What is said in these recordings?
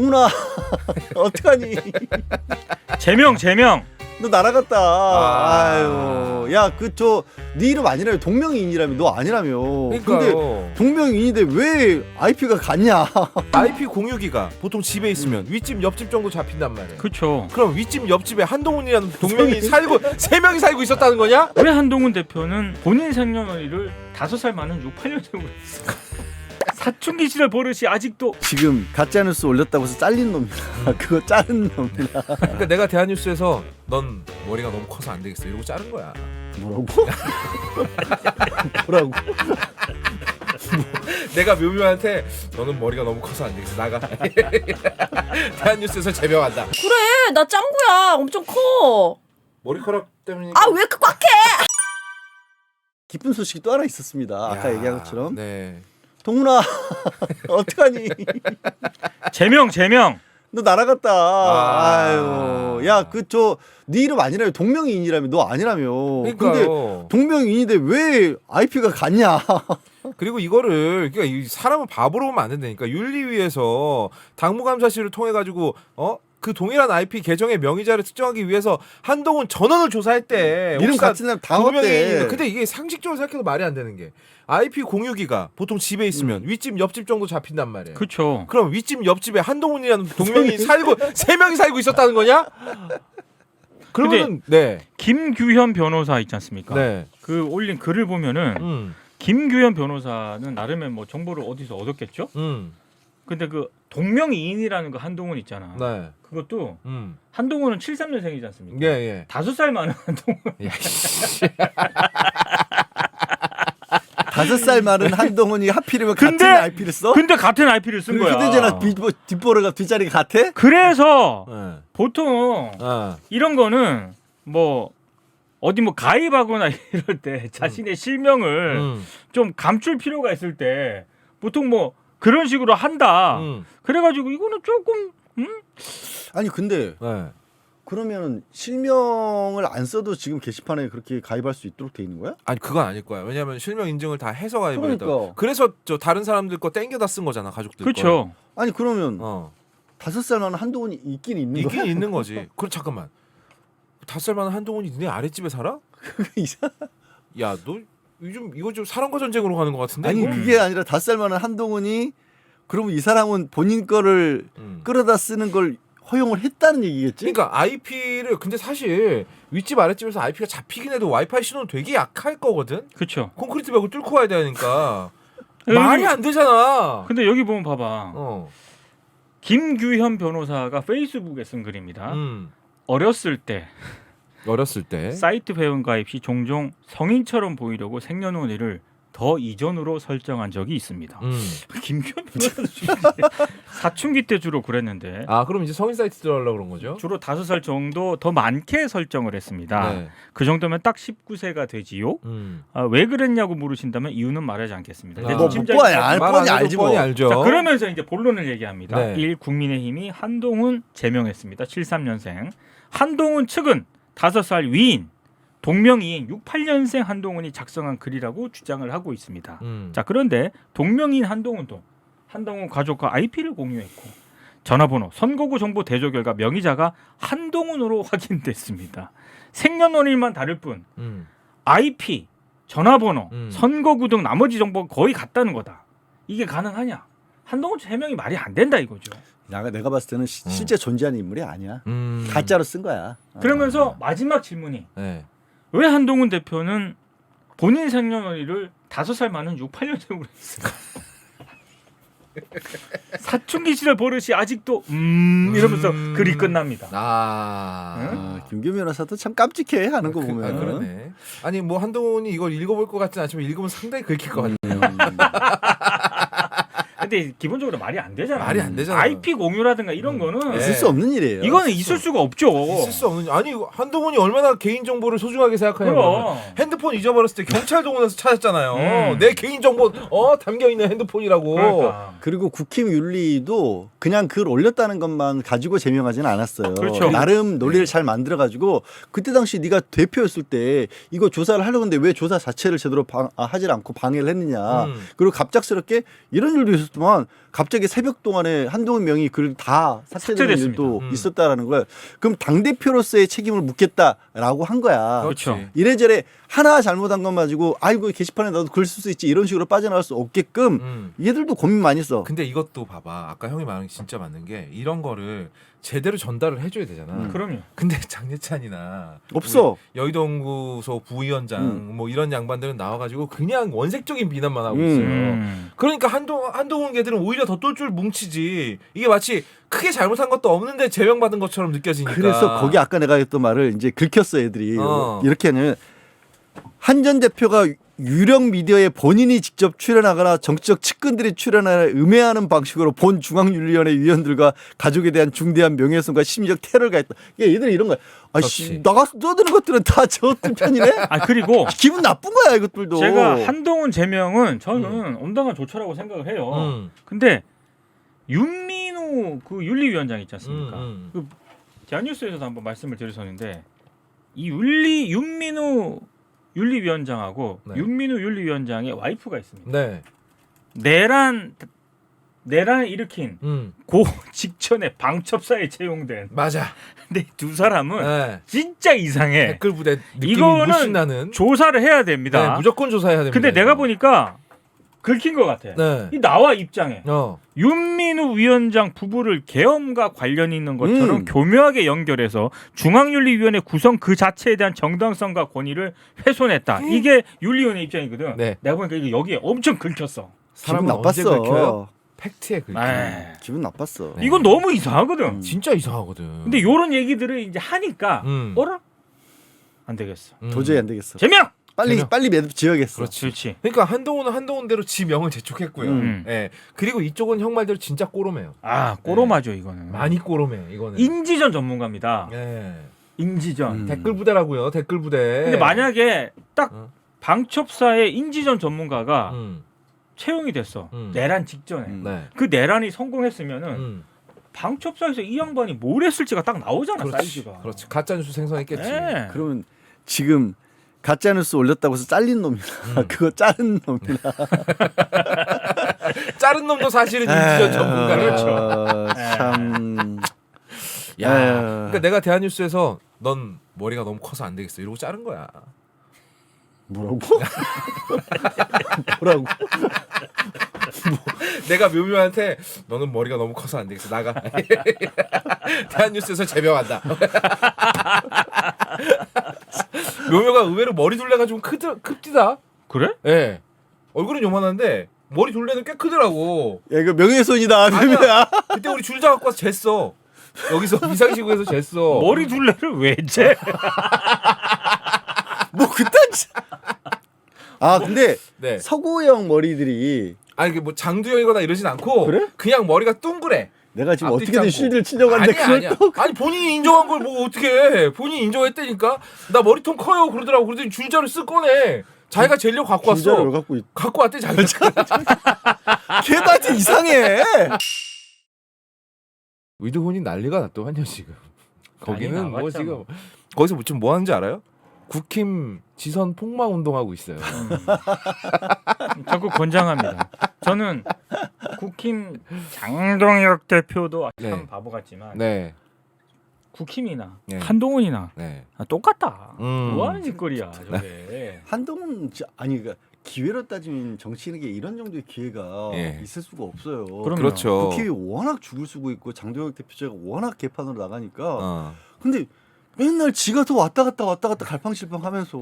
동훈아 어떡하니? 제명. 너 날아갔다. 아유, 야 그 저 네 이름 아니라며. 동명이인이라며. 너 아니라며. 그러니까요. 근데 동명이인인데 왜 IP가 같냐? IP 공유기가 보통 집에 있으면 윗집 옆집 정도 잡힌단 말이에요. 그렇죠. 그럼 윗집 옆집에 한동훈이라는 동명이 살고 3명이 살고 있었다는 거냐? 왜 한동훈 대표는 본인 생년월일을 5살 많은 68년생으로 했을까? 사춘기 시절 버릇이 아직도. 지금 가짜뉴스 올렸다고 해서 잘린 놈이야. 그거 자른 놈이야. 그러니까 내가 대한뉴스에서 넌 머리가 너무 커서 안 되겠어 이러고 자른 거야. 뭐라고? 뭐라고? 내가 묘묘한테 너는 머리가 너무 커서 안 되겠어 나가. 대한뉴스에서 제명한다. 그래 나 짱구야 엄청 커. 머리카락 때문에. 아 왜 이렇게 꽉해? 기쁜 소식이 또 하나 있었습니다. 아까 얘기한 것처럼. 네. 동훈아 어떡하니? 제명. 너 날아갔다. 아유, 야 그 저 네 이름 아니라며. 동명이인이라며. 너 아니라며. 근데 그러니까요. 동명이인인데 왜 IP가 같냐? 그리고 이거를 그러니까 이 사람을 바보로 보면 안 된다니까. 윤리위에서 당무감사실을 통해 가지고 그 동일한 IP 계정의 명의자를 특정하기 위해서 한동훈 전원을 조사했대. 이름 같은 사람 다 왔대. 근데 이게 상식적으로 생각해도 말이 안 되는 게 IP 공유기가 보통 집에 있으면 윗집 옆집 정도 잡힌단 말이에요. 그렇죠. 그럼 윗집 옆집에 한동훈이라는 동명이 살고 3명이 살고 있었다는 거냐? 그러면 네. 김규현 변호사 있지 않습니까? 네. 그 올린 글을 보면은 김규현 변호사는 나름의 뭐 정보를 어디서 얻었겠죠? 근데 그 동명이인이라는 그 한동훈 있잖아. 네. 그것도 한동훈은 73년생이지 않습니까? 예. 5살 많은 한동훈. 야, 5살 많은 한동훈이 하필이면 근데- 같은 IP를 써? 근데 같은 IP를 쓴 거야. 휴대전화 뒷번호가 뒷자리가 같아? 그래서 네. 보통 이런 거는 뭐 어디 뭐 가입하거나 이럴 때 자신의 실명을 좀 감출 필요가 있을 때 보통 뭐 그런 식으로 한다. 그래가지고 이거는 조금 아니 근데 네. 그러면 실명을 안 써도 지금 게시판에 그렇게 가입할 수 있도록 돼 있는 거야? 아니 그건 아닐 거야. 왜냐하면 실명 인증을 다 해서 가입했다. 그러니까. 그래서 저 다른 사람들 거 땡겨다 쓴 거잖아 가족들 그렇죠. 아니 그러면 거. 5살 많은 한동훈이 있긴 있는 있긴 거야? 있는 거지. 그럼 잠깐만. 5살 많은 한동훈이 니네 아랫집에 살아? 이상- 야 너 요즘 이거 좀 사랑과 전쟁으로 가는 것 같은데? 아니 이거? 그게 아니라 5살 많은 한동훈이 그러면 이 사람은 본인 거를 끌어다 쓰는 걸 허용을 했다는 얘기겠지? 그러니까 IP를 근데 사실 윗집 아랫집에서 IP가 잡히긴 해도 와이파이 신호는 되게 약할 거거든. 그렇죠. 콘크리트 벽을 뚫고 와야 되니까 말이 안 되잖아. 근데 여기 보면 봐봐. 김규현 김규현 변호사가 페이스북에 쓴 글입니다. 음. 어렸을 때 어렸을 때 사이트 회원 가입 시 종종 성인처럼 보이려고 생년월일을 더 이전으로 설정한 적이 있습니다. 김규현 변호사도 사춘기 때 주로 그랬는데 아 그럼 이제 성인 사이트 들어가려고 그런 거죠? 주로 5살 정도 더 많게 설정을 했습니다. 네. 그 정도면 딱 19세가 되지요. 왜 그랬냐고 물으신다면 이유는 말하지 않겠습니다. 아. 근데 뭐 팀장이- 뻔히 알 말 뻔히 안 해도 알지 뭐. 뻔히 알죠. 자, 그러면서 이제 본론을 얘기합니다. 네. 1. 국민의힘이 한동훈 제명했습니다. 73년생. 한동훈 측은 5살 위인 동명이인 68년생 한동훈이 작성한 글이라고 주장을 하고 있습니다. 자, 그런데 동명이인 한동훈도 한동훈 가족과 IP를 공유했고 전화번호, 선거구 정보 대조 결과 명의자가 한동훈으로 확인됐습니다. 생년월일만 다를 뿐 IP, 전화번호, 선거구 등 나머지 정보가 거의 같다는 거다. 이게 가능하냐? 한동훈 제명이 말이 안 된다 이거죠. 내가 봤을 때는 실제 존재하는 인물이 아니야. 음. 가짜로 쓴 거야. 그러면서 마지막 질문이 네. 왜 한동훈 대표는 본인 생년월일을 5살 많은 68년생으로 했을까? 사춘기 시절 버릇이 아직도 이러면서 글이 끝납니다. 김규현 변호사도 참 깜찍해 하는 거 보면. 그러네. 아니 뭐 한동훈이 이걸 읽어볼 것 같진 않지만 읽으면 상당히 긁힐 것 같네. 근데 기본적으로 말이 안 되잖아. 말이 안 되잖아. IP 공유라든가 이런 거는 있을 수 없는 일이에요. 이거는 있을 수가 없죠. 있을 수 없는. 아니 한동훈이 얼마나 개인 정보를 소중하게 생각하냐고. 그럼. 핸드폰 잊어버렸을 때 경찰 동원해서 찾았잖아요. 내 개인 정보 담겨 있는 핸드폰이라고. 그러니까. 그리고 국힘 윤리도 그냥 글 올렸다는 것만 가지고 제명하지는 않았어요. 그렇죠. 나름 논리를 잘 만들어 가지고 그때 당시 네가 대표였을 때 이거 조사를 하려고 했는데 왜 조사 자체를 제대로 하질 않고 방해를 했느냐. 그리고 갑작스럽게 이런 일도 있었더만 있었지만 갑자기 새벽 동안에 한동훈 명의 글 다 삭제되는 삭제됐습니다. 일도 있었다라는 거야. 그럼 당 대표로서의 책임을 묻겠다라고 한 거야. 그렇죠. 이래저래 하나 잘못한 것 가지고 아이고 게시판에 나도 글 쓸 수 있지 이런 식으로 빠져나갈 수 없게끔 얘들도 고민 많이 했어. 근데 이것도 봐봐. 아까 형이 말한 게 진짜 맞는 게 이런 거를 제대로 전달을 해줘야 되잖아. 그럼요. 근데 장례찬이나 없어. 우리 여의도연구소 부위원장 뭐 이런 양반들은 나와가지고 그냥 원색적인 비난만 하고 있어요. 그러니까 한동훈 걔들은 오히려 더 똘똘 뭉치지. 이게 마치 크게 잘못한 것도 없는데 제명받은 것처럼 느껴지니까. 그래서 거기 아까 내가 했던 말을 이제 긁혔어 애들이. 어. 이렇게 하냐면 한 전 대표가 유력 미디어에 본인이 직접 출연하거나 정치적 측근들이 출연하여 음해하는 방식으로 본 중앙윤리위원회 위원들과 가족에 대한 중대한 명예훼손과 심리적 테러를 가했다. 얘들이 이런 거야. 아씨 나가서 떠드는 것들은 다 저 편이네. 아 그리고 기분 나쁜 거야 이것들도. 제가 한동훈 제명은 저는 온당한 조처라고 생각을 해요. 근데 윤민우 그 윤리위원장 있지 않습니까? 그 대한뉴스에서도 한번 말씀을 드렸었는데 이 윤민우 윤리위원장하고 네. 윤민우 윤리위원장의 와이프가 있습니다. 네. 내란을 일으킨 고 직전에 방첩사에 채용된. 맞아. 근데 두 사람은 네. 진짜 이상해. 댓글 부대 느낌이 이거는 물씬 나는. 조사를 해야 됩니다. 네, 무조건 조사해야 됩니다. 근데 내가 보니까 긁힌 것 같아. 네. 이 나와 입장에 어. 윤민우 위원장 부부를 계엄과 관련이 있는 것처럼 교묘하게 연결해서 중앙윤리위원회 구성 그 자체에 대한 정당성과 권위를 훼손했다. 이게 윤리위원회 입장이거든. 네. 내가 보니까 이거 여기에 엄청 긁혔어. 기분 사람은 언제 나빴어. 긁혀요? 팩트에 긁혀. 에이, 기분 나빴어. 네. 이건 너무 이상하거든. 진짜 이상하거든. 근데 요런 얘기들을 이제 하니까 어라? 안 되겠어. 도저히 안 되겠어. 제명. 빨리 매듭 지어야겠어. 그렇지. 그러니까 한동훈은 한동훈대로 지 명을 재촉했고요. 예. 그리고 이쪽은 형 말대로 진짜 꼬로매요. 아 꼬로마죠 이거는. 많이 꼬로매 이거는. 인지전 전문가입니다. 예. 인지전. 댓글 부대라고요. 댓글 부대. 근데 만약에 딱 어. 방첩사의 인지전 전문가가 채용이 됐어. 내란 직전에. 네. 그 내란이 성공했으면은 방첩사에서 이 양반이 뭘 했을지가 딱 나오잖아. 사이즈가. 그렇지. 가짜 뉴스 생성했겠지. 네. 그러면 지금 가짜뉴스 올렸다고 해서 잘린 놈이나 그거 자른 놈이나 자른 놈도 사실은 인지전 전문가를 쳐. 참. 야. 에휴. 그러니까 내가 대한뉴스에서 넌 머리가 너무 커서 안 되겠어. 이러고 자른 거야. 뭐라고? 뭐라고? 내가 묘묘한테 너는 머리가 너무 커서 안 되겠어. 나가. 대한뉴스에서 제명한다. 묘묘가 의외로 머리 둘레가 좀 큽디다. 그래? 예. 네. 얼굴은 요만한데 머리 둘레는 꽤 크더라고. 야 이거 명예훼손이다. 아니야. 묘묘야. 그때 우리 줄자 갖고 와서 쟀어. 여기서 비상시국에서 쟀어. 머리 둘레를 왜 재? 뭐 그딴. 아 근데 네. 서구형 머리들이 아니 이게 뭐 장두형이거나 이러진 않고 그래? 그냥 머리가 둥그래. 내가 지금 앞뒤 어떻게든 짱구. 실드를 치려고 하는데 아니야, 그걸 아니야. 또 아니 본인이 인정한 걸 뭐 어떻게 해. 본인이 인정했다니까. 나 머리통 커요 그러더라고. 그러더니 줄자를 쓸 거네. 자기가 재려고 갖고 줄자를 왔어. 왜 갖고 있... 갖고 왔대 자기가. 걔도 하여튼 이상해. 의도훈이 난리가 났더만요 지금. 거기는 난리 뭐 나봤죠, 지금 뭐. 거기서 지금 뭐 하는지 알아요? 국힘 지선 폭망 운동하고 있어요. 적극 권장합니다. 저는 국힘 장동혁 대표도 참 네. 바보 같지만 네. 국힘이나 네. 한동훈이나 네. 똑같다. 음. 뭐 하는 짓거리야 저게. 한동훈 아니 그러니까 기회로 따지면 정치인에게 이런 정도의 기회가 예. 있을 수가 없어요. 그럼요. 그렇죠. 국힘이 워낙 죽을 쓰고 있고 장동혁 대표자가 워낙 개판으로 나가니까 어. 근데 맨날 지가 더 왔다 갔다 갈팡질팡하면서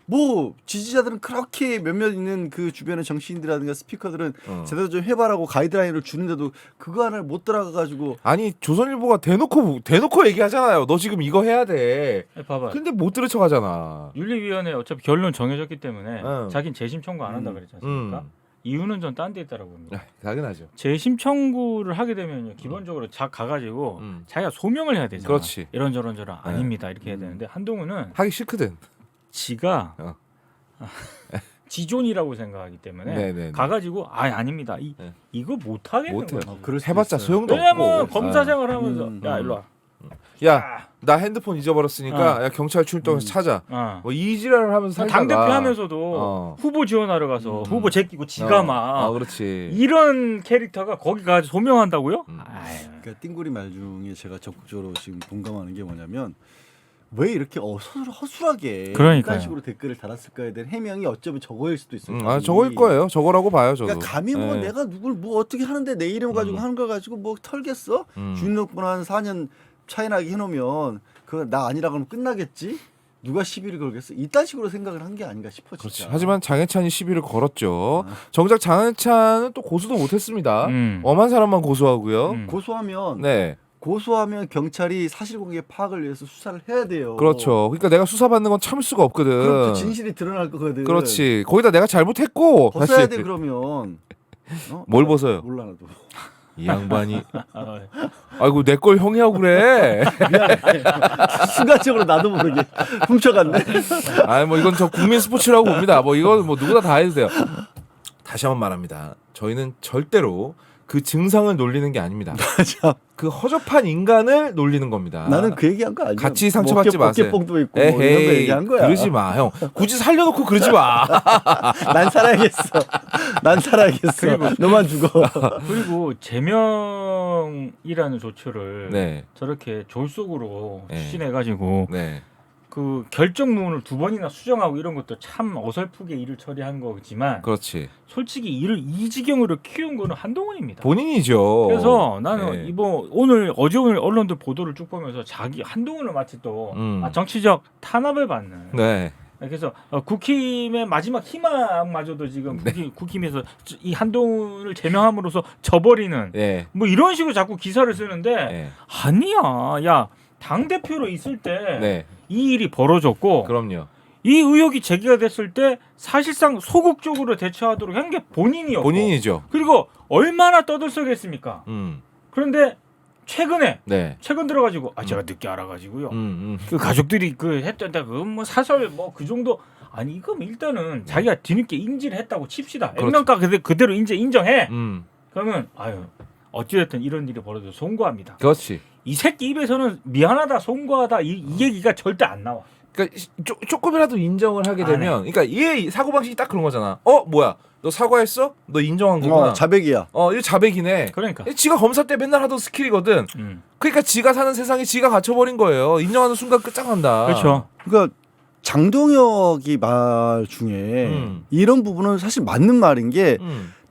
뭐 지지자들은 그렇게 몇몇 있는 그 주변의 정치인들이라든가 스피커들은 제대로 좀 해봐라고 가이드라인을 주는데도 그거 하나를 못 따라가가지고 아니 조선일보가 대놓고 얘기하잖아요. 너 지금 이거 해야 돼. 봐봐. 근데 못 들어쳐가잖아. 윤리위원회 어차피 결론 정해졌기 때문에 응. 자기는 재심 청구 안 한다 그랬지 않습니까? 이유는 전 딴 데 있다라고 봅니다. 당연하죠. 재심 청구를 하게 되면요 기본적으로 가가지고 자기가 소명을 해야 되잖아. 그렇지. 이런저런 네. 아닙니다 이렇게 해야 되는데 한동훈은 하기 싫거든. 지가 어. 지존이라고 생각하기 때문에 네네네. 가가지고 아닙니다 네. 이거 못 하겠는 못해. 거예요. 그럴 수 해봤자 있어요. 소용도 왜냐면 없고. 검사 생활하면서 야 일로 와 야, 나 핸드폰 잊어버렸으니까 야, 경찰 출동해서 찾아. 뭐 이지랄을 하면서 살다가 당대표 하면서도 후보 지원하러 가서 후보 제끼고 지가 막 그렇지. 이런 캐릭터가 거기 가서 소명한다고요? 그러니까 띵구리 말 중에 제가 적극적으로 지금 동감하는 게 뭐냐면 왜 이렇게 허술하게 그러니까요. 이런 식으로 댓글을 달았을까에 대한 해명이 어쩌면 저거일 수도 있어요. 저거일 거예요. 저거라고 봐요, 저도. 그러니까 감히 뭐 네. 내가 누굴 뭐 어떻게 하는데 내 이름 가지고 하는 거 가지고 뭐 털겠어? 주인공분 한 4년 차이나게 해놓으면 그거 나 아니라 그러면 끝나겠지? 누가 시비를 걸겠어? 이딴 식으로 생각을 한 게 아닌가 싶어 진짜. 그렇지. 하지만 장해찬이 시비를 걸었죠. 정작 장해찬은 또 고소도 못했습니다. 엄한 사람만 고소하고요. 고소하면 경찰이 사실관계 파악을 위해서 수사를 해야 돼요. 그렇죠. 그러니까 내가 수사받는 건 참을 수가 없거든. 그럼 또 진실이 드러날 거거든. 그렇지. 거기다 내가 잘못했고 벗어야 다시. 돼 그러면. 뭘 벗어요? 몰라 나도. 이 양반이. 아이고 내 걸 형이 하고 그래. 순간적으로 나도 모르게 훔쳐갔네. 뭐 이건 저 국민 스포츠라고 봅니다. 뭐 이건 뭐 누구나 다 해도 돼요. 다시 한번 말합니다. 저희는 절대로 그 증상을 놀리는 게 아닙니다. 맞아. 그 허접한 인간을 놀리는 겁니다. 나는 그 얘기한 거 아니야. 같이 상처받지 마세요. 어깨뽕도 있고 뭐 이런 거 얘기한 거야. 그러지 마, 형. 굳이 살려놓고 그러지 마. 난 살아야겠어. 난 살아야겠어. 너만 죽어. 그리고 제명이라는 조처를 네. 저렇게 졸속으로 네. 추진해가지고 네. 그 결정문을 2번이나 수정하고 이런 것도 참 어설프게 일을 처리한 거지만 그렇지. 솔직히 이를 이 지경으로 키운 거는 한동훈입니다. 본인이죠. 그래서 나는 네. 이번 어제 오늘 언론들 보도를 쭉 보면서 자기 한동훈을 마치 또 정치적 탄압을 받는. 네. 그래서 국힘의 마지막 희망마저도 지금 국힘에서 이 한동훈을 제명함으로써 져버리는 네. 뭐 이런 식으로 자꾸 기사를 쓰는데 네. 아니야. 야, 당 대표로 있을 때 네. 이 일이 벌어졌고 그럼요. 이 의혹이 제기가 됐을 때 사실상 소극적으로 대처하도록 한 게 본인이었고 본인이죠. 그리고 얼마나 떠들썩했습니까? 그런데 최근 들어가지고 제가 늦게 알아가지고요. 그 가족들이 그 했던다 그 뭐 사설 뭐 그 정도 아니 이거 일단은 자기가 뒤늦게 인지를 했다고 칩시다. 액면가 그대로 인정해. 그러면 어찌됐든 이런 일이 벌어져서 송구합니다. 그렇지. 이 새끼 입에서는 미안하다, 송구하다 이 얘기가 절대 안 나와. 그러니까 조금이라도 인정을 하게 되면, 그러니까 얘 사고 방식이 딱 그런 거잖아. 뭐야? 너 사과했어? 너 인정한 거구나. 자백이야. 이거 자백이네. 그러니까. 지가 검사 때 맨날 하던 스킬이거든. 그러니까 지가 사는 세상에 지가 갇혀버린 거예요. 인정하는 순간 끝장난다. 그렇죠. 그러니까 장동혁이 말 중에 이런 부분은 사실 맞는 말인 게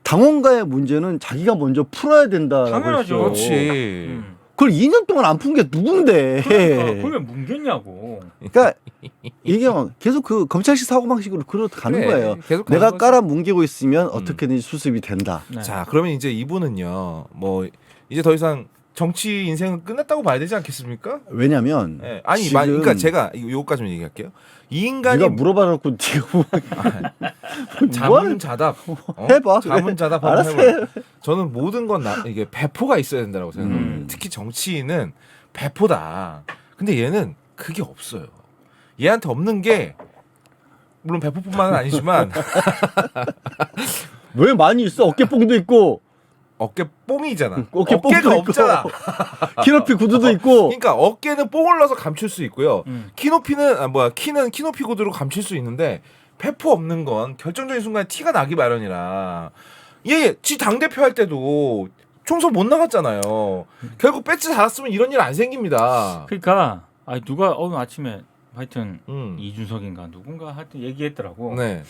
당원가의 문제는 자기가 먼저 풀어야 된다라고 당연하죠. 했어요. 그렇지. 그걸 2년 동안 안 푼 게 누군데? 그러니까 그걸 왜 뭉갰냐고. 그러니까 이게 계속 그 검찰식 사고 방식으로 가는 그래, 거예요. 계속 가는 내가 거지. 깔아 뭉개고 있으면 어떻게든지 수습이 된다. 네. 자, 그러면 이제 이분은요. 뭐 이제 더 이상 정치 인생은 끝났다고 봐야 되지 않겠습니까? 왜냐면 네. 아니, 지금 그러니까 제가 요거까지만 얘기할게요. 이 인간이 네가 물어봐놓고 네가 뭐 자문자답 해봐. 자문자답 한번 알았어. 해봐요. 저는 모든 건 이게 배포가 있어야 된다고 생각합니다. 특히 정치인은 배포다. 근데 얘는 그게 없어요. 얘한테 없는 게 물론 배포뿐만은 아니지만 왜 많이 있어? 어깨뽕도 있고 어깨 뽕이잖아. 어깨뽕도 어깨가 있고 없잖아. 키높이 구두도 있고. 그러니까 어깨는 뽕을 넣어서 감출 수 있고요. 키높이는 키는 키높이 구두로 감출 수 있는데 배포 없는 건 결정적인 순간에 티가 나기 마련이라. 얘 지 당대표 할 때도 총선 못 나갔잖아요. 결국 배지 달았으면 이런 일 안 생깁니다. 그러니까 누가 오늘 아침에 하여튼 이준석인가 누군가 하여튼 얘기했더라고. 네.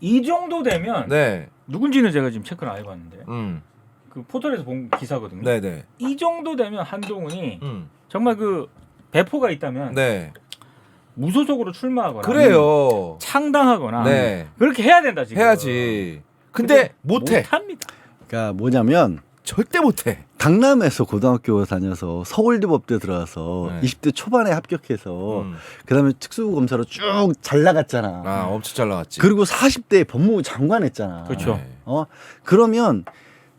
이 정도 되면 네. 누군지는 제가 지금 체크를 안 해봤는데 그 포털에서 본 기사거든요. 네네. 이 정도 되면 한동훈이 정말 그 배포가 있다면 네. 무소속으로 출마하거나 그래요. 창당하거나 네. 그렇게 해야 된다 지금. 해야지. 근데 못해. 못합니다. 그러니까 뭐냐면 절대 못해. 강남에서 고등학교 다녀서 서울대법대 들어가서 네. 20대 초반에 합격해서 그다음에 특수검사로 쭉 잘 나갔잖아. 엄청 잘 나갔지. 그리고 40대에 법무부 장관 했잖아. 그렇죠. 네. 그러면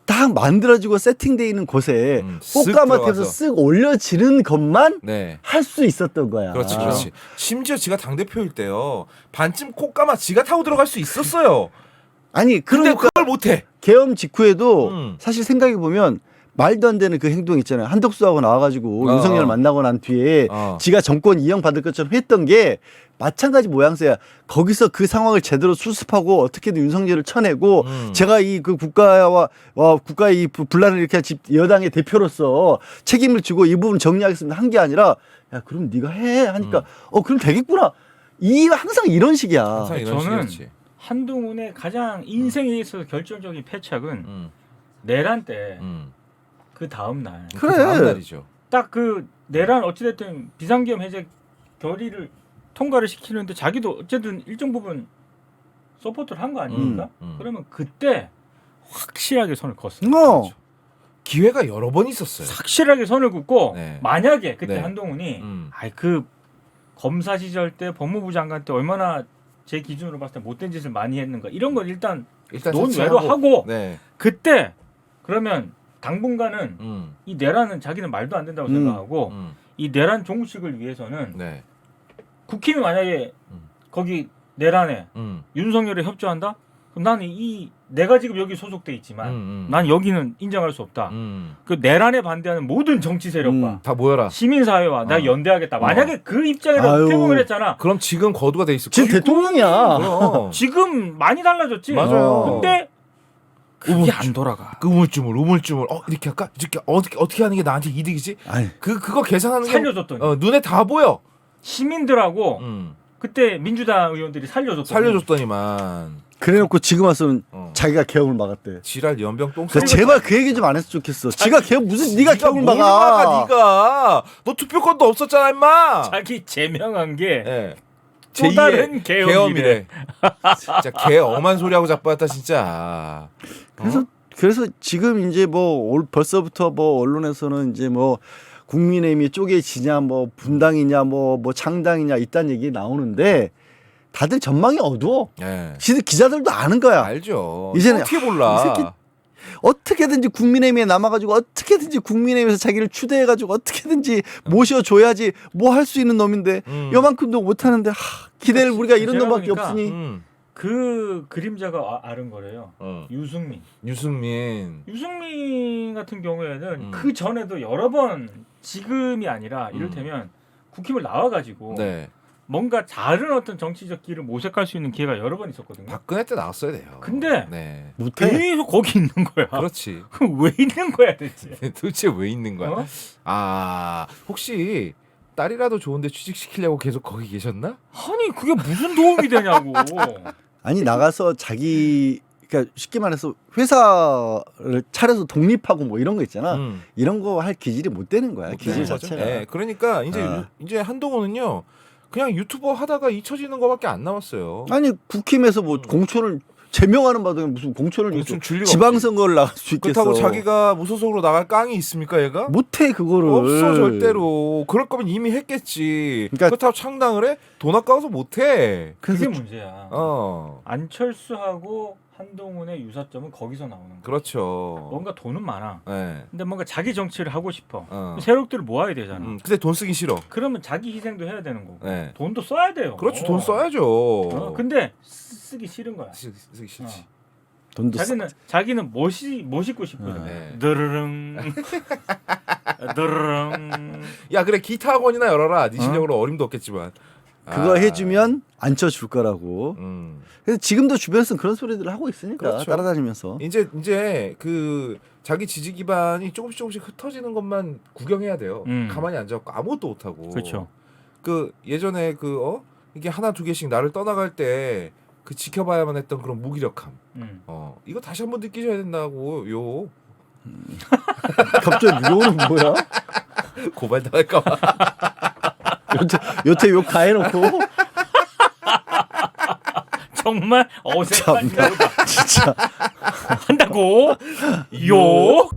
딱 만들어지고 세팅돼 있는 곳에 쓱 꽃가마태에서 들어가서. 쓱 올려지는 것만 네. 할 수 있었던 거야. 그렇지, 그렇지. 심지어 지가 당대표일 때요. 반쯤 콧감아 지가 타고 들어갈 수 있었어요. 아니 근데 그러니까 그걸 못해. 계엄 직후에도 음. 사실 생각해 보면 말도 안 되는 그 행동 있잖아요. 한덕수하고 나와가지고 윤석열을 만나고 난 뒤에 지가 정권 이양받을 것처럼 했던 게 마찬가지 모양새야. 거기서 그 상황을 제대로 수습하고 어떻게든 윤석열을 쳐내고 제가 이 그 국가의 이 분란을 일으킨 여당의 대표로서 책임을 지고 이 부분 정리하겠습니다 한 게 아니라 야 그럼 네가 해 하니까 그럼 되겠구나. 항상 이런 식이야. 항상 이런 저는 식이었지. 한동훈의 가장 인생에 있어서 결정적인 패착은 내란 때 그 다음 날. 그래. 다음 날이죠. 딱 그 내란 어찌됐든 비상계엄 해제 결의를 통과를 시키는데 자기도 어쨌든 일정 부분 서포트를 한 거 아닙니까? 그러면 그때 확실하게 선을 긋습니다. 기회가 여러 번 있었어요. 확실하게 선을 긋고 네. 만약에 그때 네. 한동훈이 그 검사 시절 때 법무부 장관 때 얼마나 제 기준으로 봤을 때 못된 짓을 많이 했는가 이런 건 일단 논외로 하고 네. 그때 그러면 당분간은 이 내란은 자기는 말도 안 된다고 생각하고 이 내란 종식을 위해서는 네. 국힘이 만약에 거기 내란에 윤석열에 협조한다? 그럼 나는 내가 지금 여기 소속돼 있지만 난 여기는 인정할 수 없다. 그 내란에 반대하는 모든 정치 세력과 다 모여라. 시민사회와 나 연대하겠다. 만약에 그 입장에서 태국을 했잖아. 그럼 지금 거두가 돼 있을 지금 거야. 대통령이야. 그럼. 지금 많이 달라졌지. 맞아요. 근데 그게 안 돌아가. 우물쭈물. 이렇게 할까? 이렇게 어떻게 하는 게 나한테 이득이지? 아니. 그거 계산하는 게 살려줬더니 눈에 다 보여. 시민들하고 그때 민주당 의원들이 살려줬더니만. 그래놓고 지금 와서는 자기가 개혁을 막았대. 지랄 연병 똥. 그러니까 제발 그 얘기 좀 안 했으면 좋겠어. 지가 개혁 네가 개혁을 막아. 네가 너 투표권도 없었잖아 임마. 자기 제명한 게 네. 또 다른 계엄이래. 진짜 개 엄한 소리하고 자빠졌다 진짜. 그래서 지금 이제 벌써부터 언론에서는 이제 국민의힘이 쪼개지냐 분당이냐 창당이냐 이딴 얘기 나오는데 다들 전망이 어두워. 네. 기자들도 아는 거야. 알죠. 이제는 어떻게 몰라. 이 새끼 어떻게든지 국민의힘에 남아가지고 어떻게든지 국민의힘에서 자기를 추대해가지고 어떻게든지 모셔줘야지 할 수 있는 놈인데 요만큼도 못하는데 기대를 우리가 이런 제가 놈밖에 보니까 없으니. 그 그림자가 아른 거래요. 유승민 같은 경우에는 그 전에도 여러 번 지금이 아니라 이를테면 국힘을 나와가지고 네. 뭔가 다른 어떤 정치적 길을 모색할 수 있는 기회가 여러 번 있었거든요. 박근혜 때 나왔어야 돼요. 근데 네. 못해. 계속 거기 있는 거야. 그렇지. 그럼 왜 있는 거야 대체? 도대체 왜 있는 거야? 혹시 딸이라도 좋은데 취직시키려고 계속 거기 계셨나? 아니 그게 무슨 도움이 되냐고. 아니 나가서 그러니까 쉽게 말해서 회사를 차려서 독립하고 이런 거 있잖아. 이런 거 할 기질이 못 되는 거야. 기질 자체가. 네, 그러니까 이제 한동훈은요. 그냥 유튜버 하다가 잊혀지는 거밖에 안 남았어요. 아니 국힘에서 공천을 제명하는 바도 무슨 공천을 공천 줄 리가 지방선거를 나갈 수 있겠어. 그렇다고 자기가 무소속으로 나갈 깡이 있습니까 얘가? 못해 그거를. 없어 절대로. 그럴 거면 이미 했겠지. 그러니까 그렇다고 창당을 해? 돈 아까워서 못해. 그게 문제야. 어. 안철수하고 한동훈의 유사점은 거기서 나오는 거야. 그렇죠. 뭔가 돈은 많아. 네. 근데 뭔가 자기 정치를 하고 싶어. 세력들을 모아야 되잖아. 근데 돈 쓰기 싫어. 그러면 자기 희생도 해야 되는 거고. 네. 돈도 써야 돼요. 그렇죠. 돈 써야죠. 근데 쓰기 싫은 거야. 쓰기 싫지. 돈도 자기는 멋있고 싶거든. 네. 드르릉 드르릉. 야 그래 기타 학원이나 열어라. 네 실력으로 어림도 없겠지만. 그거 해주면 안 쳐줄 거라고. 그래서 지금도 주변에서는 그런 소리들을 하고 있으니까 그렇죠. 따라다니면서. 이제 그 자기 지지 기반이 조금씩 흩어지는 것만 구경해야 돼요. 가만히 앉아갖고 아무것도 못 하고. 그렇죠. 그 예전에 이게 하나 두 개씩 나를 떠나갈 때 그 지켜봐야만 했던 그런 무기력함. 이거 다시 한번 느끼셔야 된다고 갑자기 요는 뭐야? 고발 당할까봐. 여태 욕 다 해놓고. 정말 어색한 참나, 거다. 진짜. 한다고 욕.